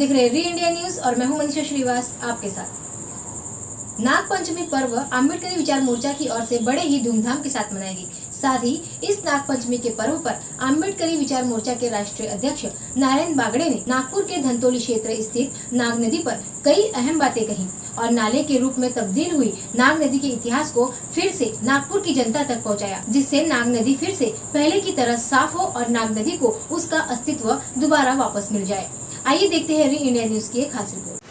देख रहे हैं री इंडिया न्यूज और मैं हूं मनीषा श्रीवास आपके साथ। नाग पंचमी पर्व अम्बेडकरी विचार मोर्चा की ओर से बड़े ही धूमधाम के साथ मनाएगी। साथ ही इस नाग पंचमी के पर्व पर अम्बेडकरी विचार मोर्चा के राष्ट्रीय अध्यक्ष नारायण बागड़े ने नागपुर के धंतोली क्षेत्र स्थित नाग नदी पर कई अहम बातें कही और नाले के रूप में तब्दील हुई नाग नदी के इतिहास को फिर से नागपुर की जनता तक पहुंचाया, जिससे नाग नदी फिर से पहले की तरह साफ हो और नाग नदी को उसका अस्तित्व दोबारा वापस मिल जाए। आइए देखते हैं री इंडिया न्यूज की एक खास रिपोर्ट।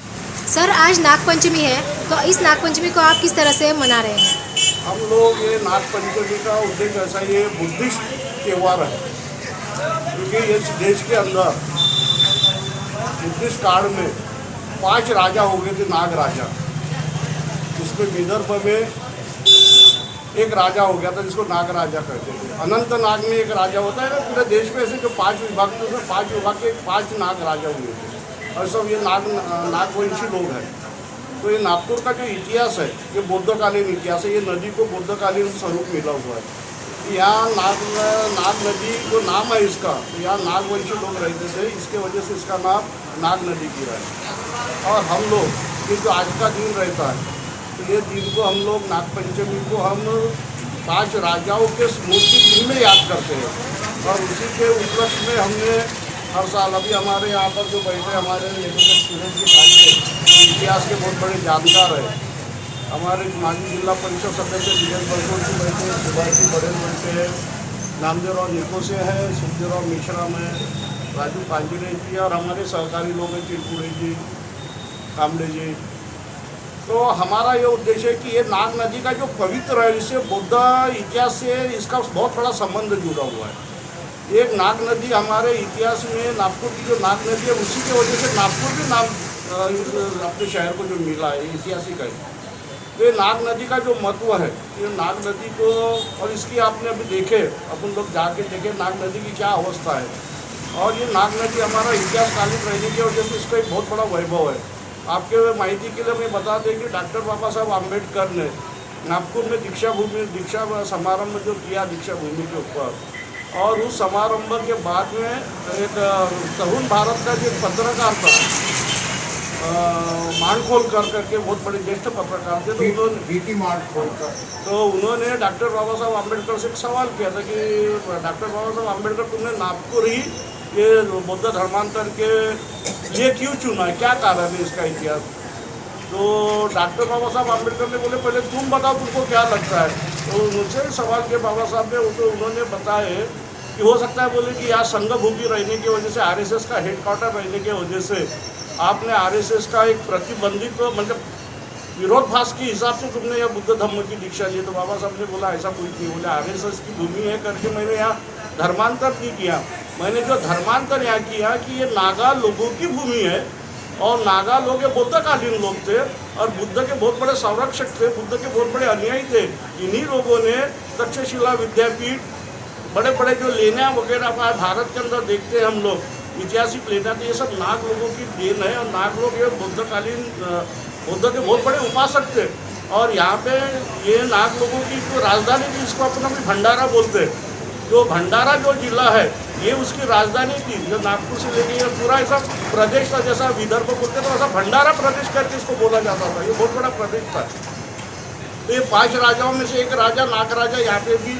सर, आज नाग पंचमी है, तो इस नाग पंचमी को आप किस तरह से मना रहे हैं? हम लोग ये नाग पंचमी का उद्देश्य ऐसा, ये बुद्धिस्ट त्यौहार है, क्योंकि इस देश के अंदर बुद्धिस्ट काल में 5 राजा हो गए थे, नाग राजा। इसमें विदर्भ में एक राजा हो गया था जिसको नाग राजा कहते थे। अनंत नाग में एक राजा होता है ना, पूरे देश में ऐसे जो 5 विभाग थे उसमें 5 विभाग के 5 नाग राजा हुए थे और सब ये नागवंशी लोग हैं। तो ये नागपुर का जो इतिहास है ये बौद्धकालीन इतिहास है। ये नदी को बौद्धकालीन स्वरूप मिला हुआ है। यहाँ नाग नदी जो नाम है इसका, यहाँ नागवंशी लोग रहते थे, इसके वजह से इसका नाम नाग नदी गिरा है। और हम लोग ये जो आज का दिन रहता है, तो ये दिन को हम लोग नाग पंचमी को हम 5 राजाओं के स्मृति दिन में याद करते हैं और उसी के उपलक्ष्य में हमने हर साल, अभी हमारे यहाँ पर जो बैठे हमारे सूरज जी खाते इतिहास के बहुत बड़े जानकार हैं, हमारे माजी जिला परिषद सदस्य विजय बलकोट जी बैठे, सुभाष जी बड़े बैठे हैं, नामदेवराव निकोसे हैं, सुखदेवराव मिश्रा में, राजू पांजिरे जी और हमारे सहकारी लोग हैं, चिरपुरे जी, कामड़े जी। तो हमारा ये उद्देश्य है कि ये नाग नदी का जो पवित्र है, इससे बौद्ध इतिहास से इसका बहुत बड़ा संबंध जुड़ा हुआ है। एक नाग नदी हमारे इतिहास में, नागपुर की जो नाग नदी है उसी की वजह से नागपुर भी नाम अपने शहर को जो मिला है, ऐतिहासिक है। तो ये नाग नदी का जो महत्व है, ये नाग नदी को, और इसकी आपने अभी देखे, अपन लोग जाके देखे नाग नदी की क्या अवस्था है। और ये नाग नदी हमारा इतिहास कालीन रहने की वजह से इसका एक बहुत बड़ा वैभव है। आपके माहिती के लिए मैं बता दें कि डॉक्टर बाबा साहब आम्बेडकर ने नागपुर में दीक्षा समारंभ जो किया दीक्षा भूमि के ऊपर, और उस समारंभ के बाद में एक तरुण भारत का जो पत्रकार था, मांडखोलकर करके बहुत बड़े ज्येष्ठ पत्रकार थे, तो उन्होंने बीटी मांडखोलकर, तो उन्होंने डॉक्टर बाबा साहब आम्बेडकर से एक सवाल किया था कि डॉक्टर बाबा साहब आम्बेडकर, तुमने नागपुर ही ये बौद्ध धर्मांतर के लिए क्यों चुना है, क्या कारण है इसका इतिहास? तो डॉक्टर बाबा साहब आम्बेडकर ने बोले, पहले तुम बताओ तुमको क्या लगता है। तो मुझसे सवाल किया बाबा साहब ने, तो उन्होंने बताया कि हो सकता है, बोले कि यहाँ संघभूमि रहने की वजह से, आरएसएस का हेडक्वार्टर रहने की वजह से आपने आरएसएस का एक प्रतिबंधित मतलब विरोधाभास के हिसाब से तुमने यह बुद्ध धर्म की दीक्षा ली। तो बाबा साहब ने बोला ऐसा कुछ नहीं, बोले आरएसएस की भूमि है करके मैंने यहाँ धर्मांतर नहीं किया। मैंने जो धर्मांतर यहाँ किया कि ये नागा लोगों की भूमि है और नागा लोग ये बौद्धकालीन लोग थे और बुद्ध के बहुत बड़े संरक्षक थे, बुद्ध के बहुत बड़े अनुयायी थे। इन्हीं लोगों ने तक्षशिला विद्यापीठ, बड़े बड़े जो लेना वगैरह भारत के अंदर देखते हैं हम लोग, ऐतिहासिक लेना, तो ये सब नाग लोगों की देन है। और नाग लोग ये बुद्धकालीन बुद्ध के बहुत बड़े उपासक थे। और यहाँ पे ये नाग लोगों की जो राजधानी थी, इसको अपना भी भंडारा बोलते हैं। जो भंडारा जो जिला है ये उसकी राजधानी थी, जो नागपुर से लेके ये पूरा ऐसा प्रदेश था, जैसा विदर्भ बोलते तो ऐसा भंडारा प्रदेश करके इसको बोला जाता था। ये बहुत बड़ा प्रदेश था। तो ये 5 राजाओं में से एक राजा नाग राजा यहाँ पे भी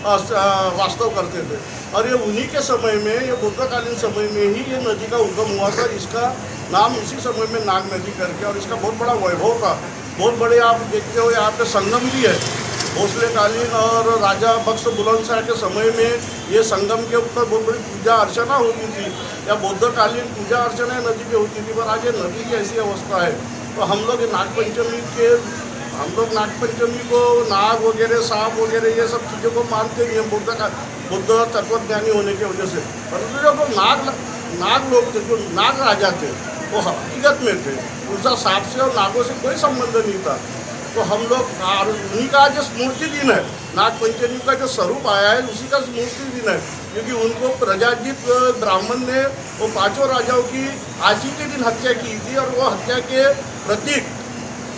वास्तव करते थे। और ये उन्हीं के समय में, ये बुद्धकालीन समय में ही ये नदी का उद्गम हुआ था। इसका नाम उसी समय में नाग नदी करके, और इसका बहुत बड़ा वैभव था। बहुत बड़े आप देखते हो यहाँ पे संगम भी है, भोसलेकालीन और राजा बख्श बुलंदशाह के समय में ये संगम के ऊपर बहुत बड़ी पूजा अर्चना होती थी, या बौद्धकालीन पूजा अर्चना नदी पे होती थी। पर आज ये नदी की ऐसी अवस्था है। तो हम लोग नागपंचमी को नाग वगैरह, सांप वगैरह ये सब चीज़ों को मानते नहीं हैं बुद्ध तत्वज्ञानी होने की वजह से। परंतु जो नाग लोग थे, जो नाग राजा थे, वो हकीकत में थे, उनका सांप से और नागों से कोई संबंध नहीं था। तो हम लोग उन्हीं का जो स्मृति दिन है, नाग पंचमी का जो स्वरूप आया है उसी का स्मृति दिन है, क्योंकि उनको प्रजाजित ब्राह्मण ने वो 5 राजाओं की आज ही के दिन हत्या की थी। और वो हत्या के प्रतीक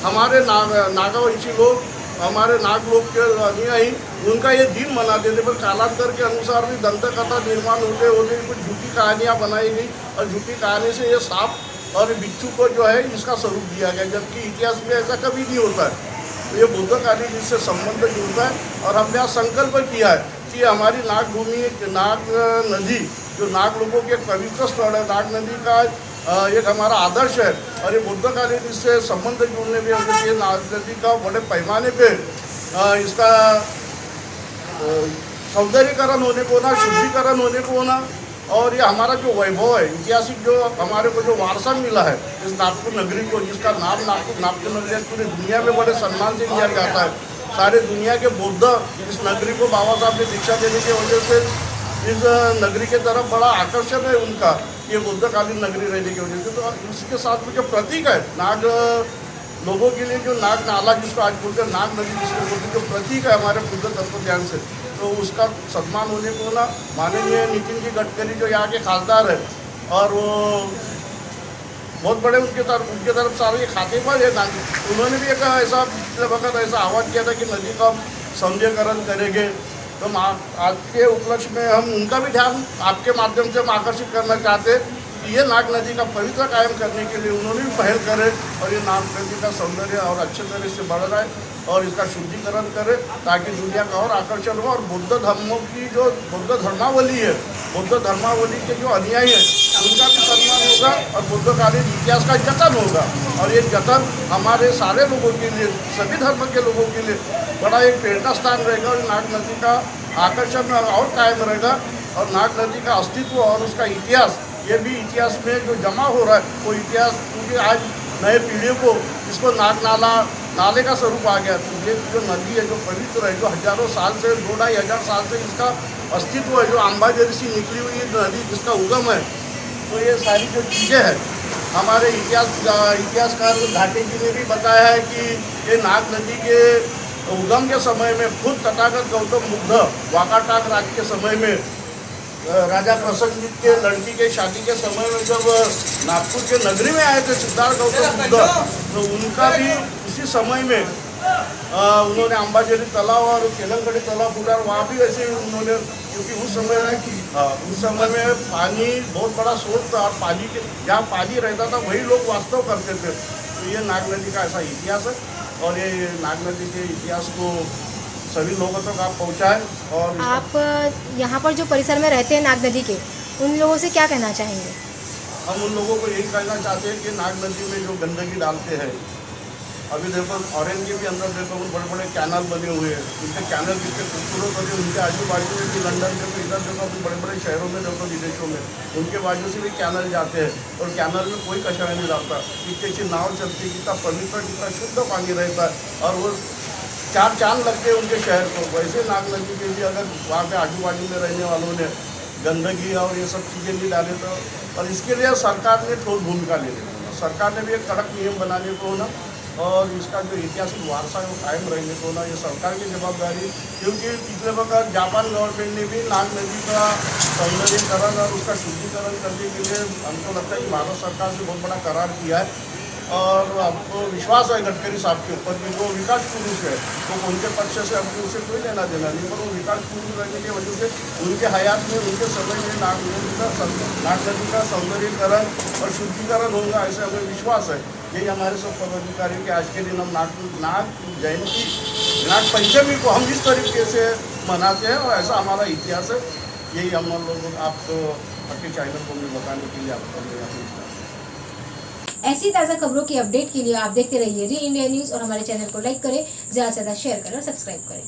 हमारे नागावंशी लोग, हमारे नाग लोग के अनुयायी उनका ये दिन मनाते थे। पर कालांतर के अनुसार भी दंत कथा निर्माण होते होते कुछ झूठी कहानियाँ बनाई गई और झूठी कहानी से ये सांप और बिच्छू को जो है इसका स्वरूप दिया गया, जबकि इतिहास में ऐसा कभी नहीं होता है। तो ये बुद्धकालीन इससे संबंध जुड़ता है और हमने यहाँ संकल्प किया है कि हमारी नाग भूमि, नाग नदी जो नाग लोगों के एक पवित्र स्थल है, नाग नदी का एक हमारा आदर्श है और ये बुद्धकालीन इससे संबंध जुड़ने में ये नाग नदी का बड़े पैमाने पे इसका सौंदर्यीकरण होने को ना, शुद्धिकरण होने को ना, और ये हमारा जो वैभव है, ऐतिहासिक जो हमारे को जो वारसा मिला है इस नागपुर नगरी को, जिसका नाम नागपुर नगरी पूरी दुनिया में बड़े सम्मान से लिया जाता है। सारे दुनिया के बौद्ध इस नगरी को बाबा साहब ने दीक्षा देने की वजह से इस नगरी के तरफ बड़ा आकर्षण है उनका, ये बुद्धकालीन नगरी रहने की वजह से। तो इसके साथ में जो प्रतीक है नाग लोगों के लिए, जो नाग नाला जिसको आज बोलते हैं, नाग नदी जिसको बोलते हैं, जो प्रतीक है हमारे बुद्ध तत्व ज्ञान से, तो उसका सम्मान होने को ना माननीय नितिन जी गडकरी जो यहाँ के खासदार है और वो बहुत बड़े उनके तरफ सारे खाते पर है नाग, उन्होंने भी एक ऐसा पिछले वक्त ऐसा आह्वान किया था कि नदी का सौंदर्यीकरण करेंगे। तो आज के उपलक्ष्य में हम उनका भी ध्यान आपके माध्यम से हम आकर्षित करना चाहते हैं कि ये नाग नदी का पवित्र कायम करने के लिए उन्होंने भी पहल करे और ये नाग नदी का सौंदर्य और अच्छे तरह से बढ़ रहा है और इसका शुद्धिकरण करे, ताकि दुनिया का और आकर्षण हो और बुद्ध धर्मों की जो बुद्ध धर्मावली है, बुद्ध धर्मावली के जो अनुयायी है उनका भी सम्मान होगा और बुद्धकालीन इतिहास का जतन होगा। और ये जतन हमारे सारे लोगों के लिए, सभी धर्म के लोगों के लिए बड़ा एक प्रेरणा स्थान रहेगा और नाग नदी का आकर्षण और कायम रहेगा और नाग नदी का अस्तित्व और उसका इतिहास, ये भी इतिहास में जो जमा हो रहा है वो इतिहास, क्योंकि आज नए पीढ़ियों को इसको नाले का स्वरूप आ गया। तो ये जो नदी है जो पवित्र है, जो हजारों साल से 2-2.5 साल से इसका अस्तित्व है, जो अंबाझरी से निकली हुई नदी जिसका उगम है, तो ये सारी जो चीज़ें हैं हमारे इतिहासकार घाटे जी ने भी बताया है कि ये नाग नदी के उगम के समय में खुद तथागत गौतम बुद्ध वाकाटाक राज के समय में राजा प्रसन्नजीत के लड़की के शादी के समय में जब नागपुर के नगरी में आए थे सिद्धार्थ गौतम बुद्ध, तो उनका भी उसी समय में उन्होंने अंबाझरी तालाब और केलंगड़ी तालाब पूरा वहाँ भी वैसे उन्होंने, क्योंकि उस समय में पानी बहुत बड़ा स्रोत था और पानी के जहाँ पानी रहता था वही लोग वास्तव करते थे। तो ये नाग नदी का ऐसा इतिहास है और ये नाग नदी के इतिहास को सभी लोगों तक आप पहुँचाएँ। और आप यहाँ पर जो परिसर में रहते हैं नाग नदी के, उन लोगों से क्या कहना चाहेंगे? हम उन लोगों को यही कहना चाहते हैं कि नाग नदी में जो गंदगी डालते हैं, अभी देखो ऑरेंज के भी अंदर देखो बड़े बड़े कैनल बने हुए हैं, उनके कैनल कितने खूबसूरत होते हैं, उनके आजू बाजू में भी लंदन देखो, इधर देखो, बड़े बड़े शहरों में देखो, विदेशों में उनके बाजू से भी कैनल जाते हैं और कैनल में कोई कचरा नहीं डालता, कितनी अच्छी नाव चलती है, कितना पवित्र कितना शुद्ध पानी रहता है और वो 4 चांद लगते हैं उनके शहर को। वैसे नाग नदी के भी अगर वहाँ पे आजू बाजू में रहने वालों ने गंदगी और ये सब चीज़ें नहीं डाले तो, और इसके लिए सरकार ने ठोस भूमिका ले ली, सरकार ने भी एक कड़क नियम बनाने को ना और इसका जो ऐतिहासिक वारसा है वो कायम रहने को ना, ये सरकार की जवाबदारी। क्योंकि पिछले वक्त जापान गवर्नमेंट ने भी नाग नदी का सौंदर्यीकरण और उसका शुद्धिकरण करने के लिए हमको लगता है कि भारत सरकार से बहुत बड़ा करार किया है और हमको विश्वास है गडकरी साहब के ऊपर कि वो विकास पुरुष है, तो उनके पक्ष से हमको उससे कोई लेना देना नहीं, पर वो विकास पुरुष रहने की वजह से उनके हयात में उनके समय में नाग नदी का सौंदर्यीकरण और शुद्धिकरण होगा, ऐसे हमें विश्वास है। यही हमारे सब पदाधिकारियों के आज के दिन हम नाग जयंती, नाग पंचमी को हम इस तरीके से मनाते हैं और ऐसा हमारा इतिहास है। यही हम लोग आपको आपके चैनल को भी बताने के लिए आपको ऐसी ताज़ा खबरों की अपडेट के लिए आप देखते रहिए री इंडिया न्यूज़ और हमारे चैनल को लाइक करें, ज़्यादा से ज़्यादा शेयर करें और सब्सक्राइब करें।